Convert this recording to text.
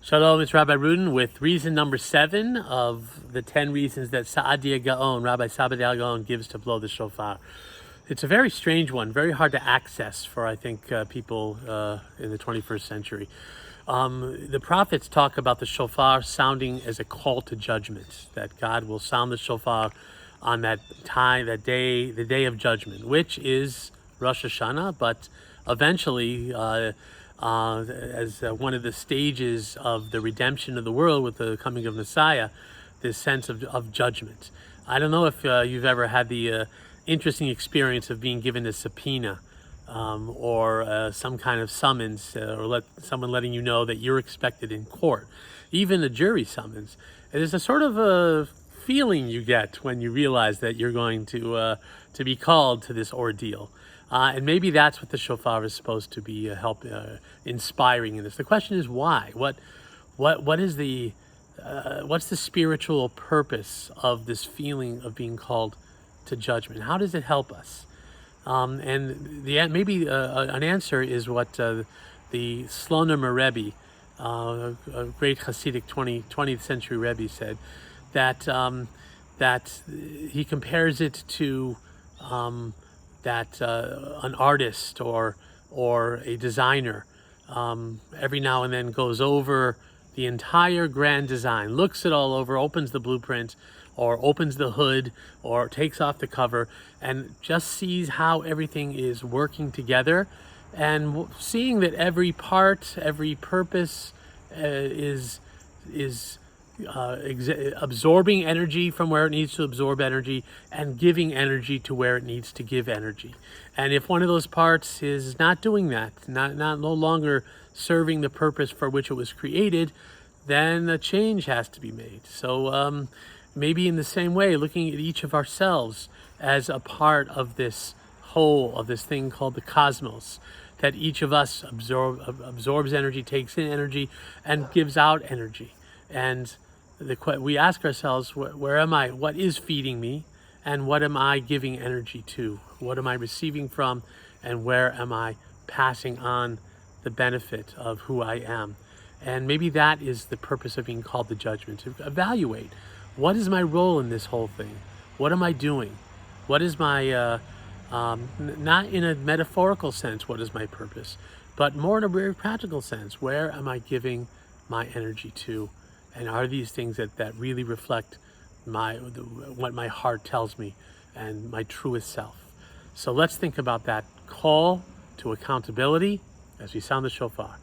Shalom, it's Rabbi Rudin with reason number 7 of the 10 reasons that Saadia Gaon, Rabbi Saadia Gaon, gives to blow the shofar. It's a very strange one, very hard to access for, I think, people in the 21st century. The prophets talk about the shofar sounding as a call to judgment, that God will sound the shofar on that time, that day, the day of judgment, which is Rosh Hashanah, but eventually, as one of the stages of the redemption of the world with the coming of Messiah, this sense of judgment. I don't know if you've ever had the interesting experience of being given a subpoena or some kind of summons or someone letting you know that you're expected in court, even a jury summons. There's a sort of a feeling you get when you realize that you're going to be called to this ordeal. And maybe that's what the shofar is supposed to be inspiring in this. The question is why? What is the what's the spiritual purpose of this feeling of being called to judgment? How does it help us? And maybe an answer is what the Slonim Rebbe, a great Hasidic 20th century Rebbe, said, that he compares it to an artist or a designer every now and then goes over the entire grand design, looks it all over, opens the blueprint or opens the hood or takes off the cover and just sees how everything is working together, and seeing that every part, every purpose is absorbing energy from where it needs to absorb energy and giving energy to where it needs to give energy. And if one of those parts is not doing that, no longer serving the purpose for which it was created, then a change has to be made. So maybe in the same way, looking at each of ourselves as a part of this whole, of this thing called the cosmos, that each of us absorbs energy, takes in energy, and gives out energy. And we ask ourselves, where am I? What is feeding me? And what am I giving energy to? What am I receiving from? And where am I passing on the benefit of who I am? And maybe that is the purpose of being called to judgment, to evaluate, what is my role in this whole thing? What am I doing? What is my, not in a metaphorical sense, what is my purpose, but more in a very practical sense, where am I giving my energy to? And are these things that really reflect what my heart tells me and my truest self? So let's think about that call to accountability as we sound the shofar.